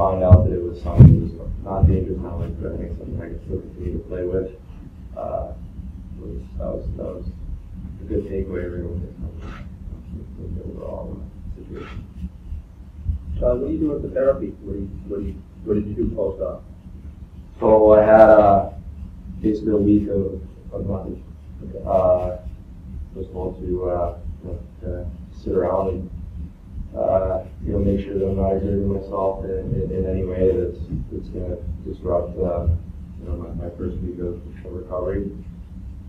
find out that it was something that was not dangerous, not like threatening, something I could still continue to play with, that was a good takeaway really with the overall situation. What do you do with the therapy? What did you do post-op? So I had basically a week of nothing. Okay. Was told to sit around and make sure that I'm not exerting myself in any way that's going to disrupt my first week of recovery.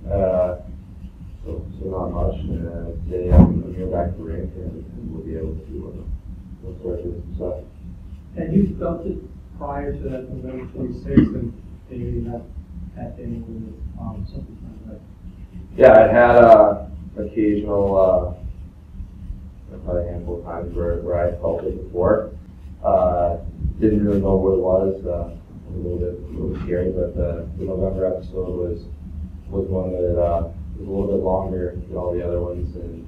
So not much. Today I'm going back to the rink and we'll be able to start doing some stuff. And you felt it prior to that November 26th, and maybe not had any with something like that? Yeah, I had occasional, probably a handful of times where I felt it before. Didn't really know what it was. A little bit scary, but the November episode was one that was a little bit longer than all the other ones. And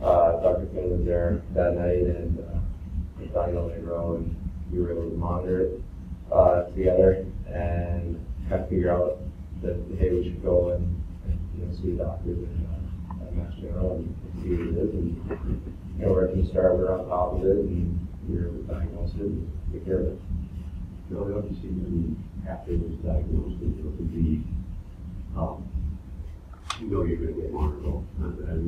Dr. Finn was there that night, and Daniel Negro, and we were able to monitor it together and kind of figure out that hey, we should go and see the doctors at Mass General and see what it is. And we're from the start, we're on top of it, and we were able to diagnose it and take care of it. No, obviously, after it was diagnosed with the disease, you're going to get monitored all the time.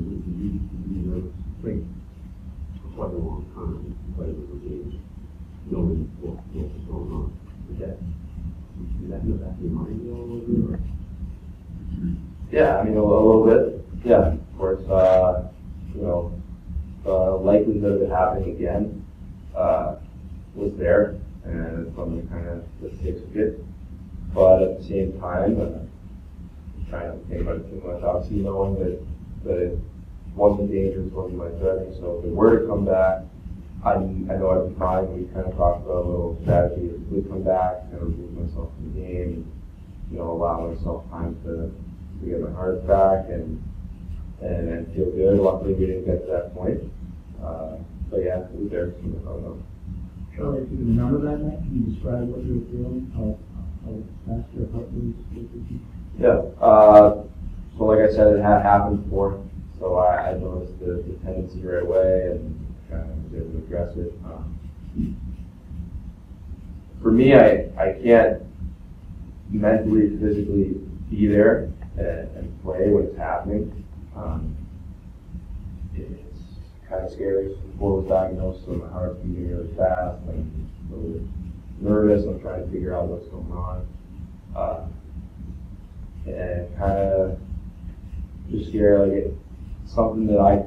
You think for quite a long time, quite a little games, knowing what was going on. Did that go back in your mind a little bit? Yeah, I mean, a little bit. Yeah, of course. The likelihood of it happening again was there, and it's something kind of that sticks with it. But at the same time, trying not to think about it too much. Obviously, knowing that it wasn't dangerous, wasn't life-threatening. So if it were to come back, I know at the time we kind of talked about a little strategy. If it would come back, kind of remove myself from the game, allow myself time to get my heart back and feel good. Luckily, we didn't get to that point. But yeah, it was there. Charlie, if you can remember that night, can you describe what you were feeling? How fast your heart was? Yeah. So like I said, it had happened before. So I noticed the tendency right away and kind of was able to address it. For me, I can't mentally, physically be there and play when it's happening. It's kind of scary. Before it was diagnosed, so my heart's beating really fast. I'm a little bit nervous. I'm trying to figure out what's going on. And kind of just scared, like it's something that I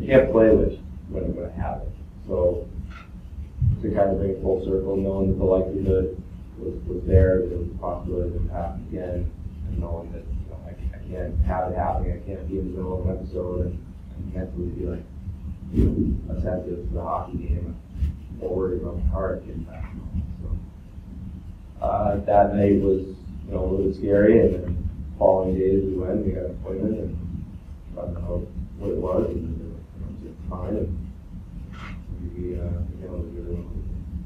can't play with when I'm going to have it. So to kind of bring it full circle, knowing that the likelihood was there, that it was a possibility that it would happen again, and knowing that I can't have it happening, I can't be in the middle of an episode and mentally be like attentive to the hockey game, or worried about my heart getting back. So that night was a little bit scary, and then following days we went, we got an appointment and found out what it was, and it was fine, and we handled it really well.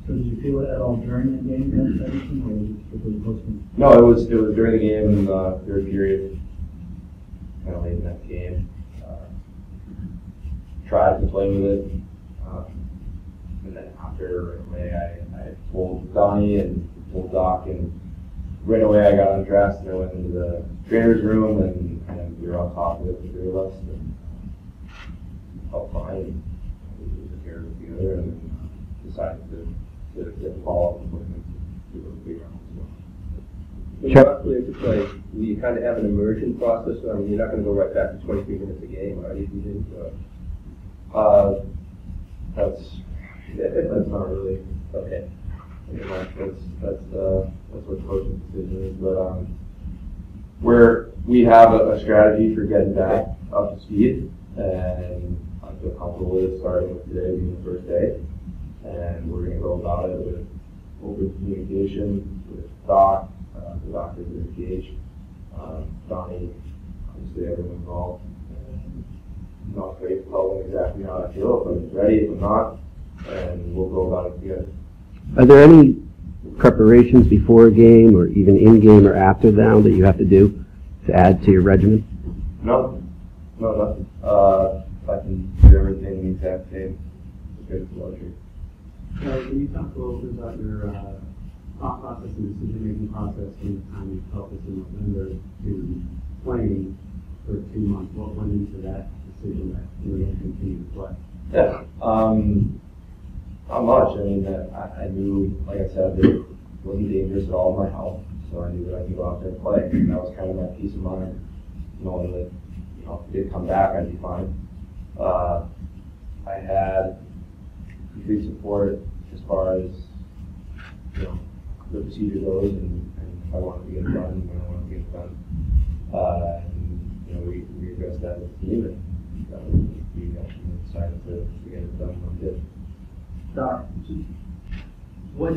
So did you feel it at all during the game against Edmonton, or was it strictly post-game? No, it was during the game in the third period, kind of late in that game. Tried to play with it, and then after right away I told Donnie and told Doc, and right away I got undressed and I went into the trainer's room and we were on top of it, the three of us, and felt fine. And we took care of it together, and then decided to follow up with him to do a big round as well. When you're not clear to play, will you kind of have an immersion process? I mean, you're not going to go right back to 23 minutes a game, are you? That's not really okay. That's what coaching decision is. But we have a strategy for getting back up to speed, and I feel comfortable with it starting with today being the first day, and we're going to go about it with open communication with Doc, the doctors are engaged, Donnie, obviously everyone involved. Not afraid to tell them exactly how I feel, if I'm ready, if I'm not, and we'll go about it together. Are there any preparations before a game or even in-game or after now that you have to do to add to your regimen? No, nothing. If I can do everything the exact same, it's good for luxury. Can you talk a little bit about your thought process and decision-making process from the time you felt this in November to playing for 2 months? What went into that decision that you were going to continue to play? Yeah, not much. I mean, I knew, like I said, that it wasn't dangerous at all in my health, so I knew that I could go out there and play. And that was kind of my peace of mind, knowing that, you know, if it did come back, I'd be fine. I had complete support as far as, you know, the procedure goes, and if I wanted to get it done, when I wanted to get it done. And, you know, we addressed that with the team, and we actually decided to get it done when we did. Doc, what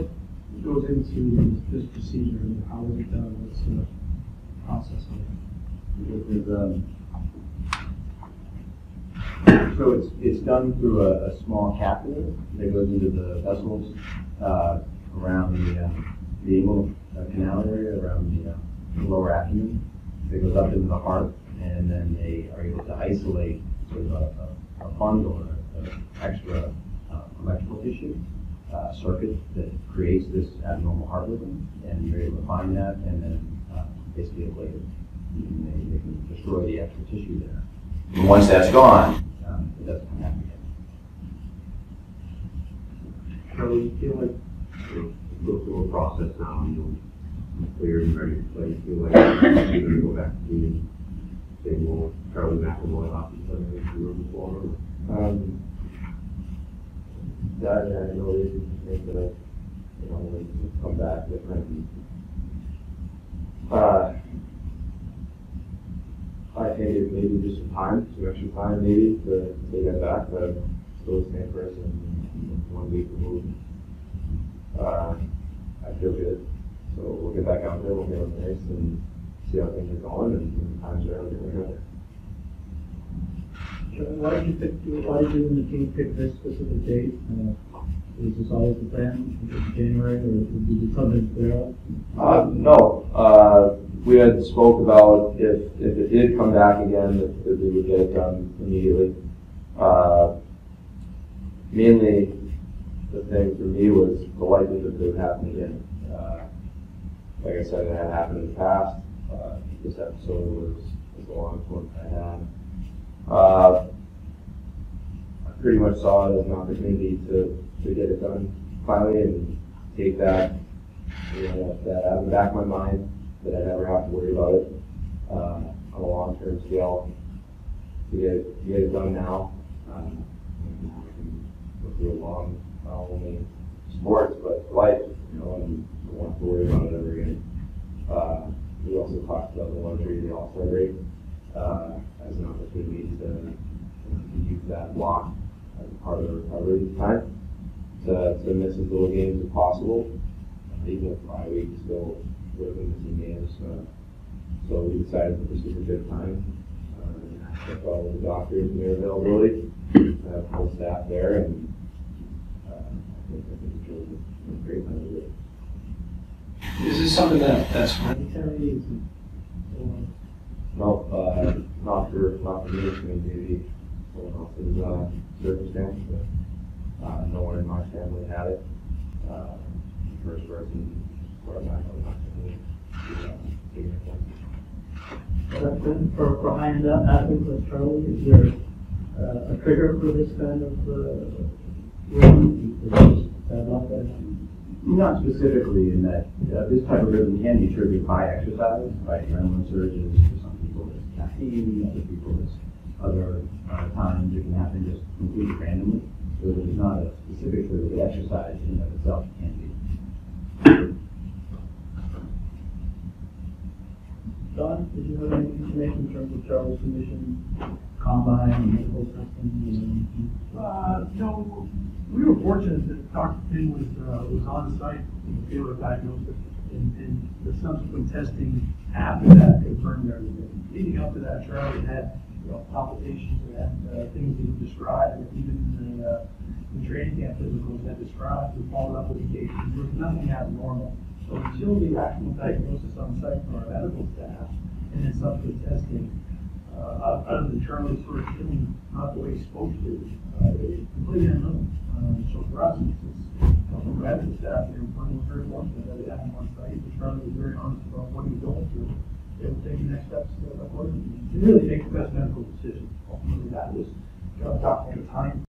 goes into this procedure? How is it done? What's the process of it? So it's done through a small catheter that goes into the vessels around the inguinal canal area, around the lower abdomen. It goes up into the heart, and then they are able to isolate sort of a bundle of extra electrical tissue circuit that creates this abnormal heart rhythm, and you're able to find that and then basically ablate it. And they can destroy the extra tissue there. And once that's gone, it doesn't come back again. So you feel like You go through a process now, and you're clear and ready to play. You feel like you're going to go back to being same old Charlie McAvoy hockey player as you were before? That I had no reason to think that, you know, would come back different. I think it maybe just some extra time maybe to get back, but still the same person, 1 week removed. I feel good, so we'll get back out there, we'll get on the ice and see how things are going, and when the times are out there. Why did you and the team pick this specific date? Was this always the plan, January, or did you tell them there? No. We had spoke about if it did come back again, that we would get it done immediately. Mainly, the thing for me was the likelihood that it would happen again. Like I said, it had happened in the past. This episode was the longest one I had. I pretty much saw it as an opportunity to get it done finally and take that, you know, that out of the back of my mind, that I never have to worry about it on a long-term scale. To get it done now, and now we can go through a long, not only sports but life, you know, and don't have to worry about it ever again. We also talked about the luxury of the All-Star break as an opportunity to use that block as a part of the recovery time to miss as little games as possible. Even with 5 weeks, still would have been missing games. So we decided that this was a good time. Checked all the doctors and their availability. Full staff there, and I think it's really a great time to do it. Is this something that's hereditary? Is it, No, not for me. I mean, maybe someone else's circumstance, but no one in my family had it. The first person, as far as I know, not for high-end athletes like Charlie, is there a trigger for this kind of rhythm? Not specifically in that this type of rhythm can be triggered by exercise, by adrenaline surges. For some people, it's caffeine. Other people, it's other times it can happen just completely randomly. So there's not a specific trigger, but exercise in and of itself can be. Don, did you have any information in terms of Charlie's condition, combine, and medical testing? No, we were fortunate that Dr. Finn was on site in the field of diagnosis, and the subsequent testing after that confirmed everything. Leading up to that, Charlie had palpitations and things that he described, even the training camp physicals that described, we followed up with the cases, there was nothing abnormal. So until the actual diagnosis on site from our medical staff, and then subsequent testing, other than Charlie sort of feeling not the way he's supposed to, it's completely unknown. So for us, it's from medical staff, they were very fortunate that they had him on site, and Charlie was very honest about what he was going through. They were taking next steps accordingly. To really make the best medical decision. Ultimately, that was talking at the time.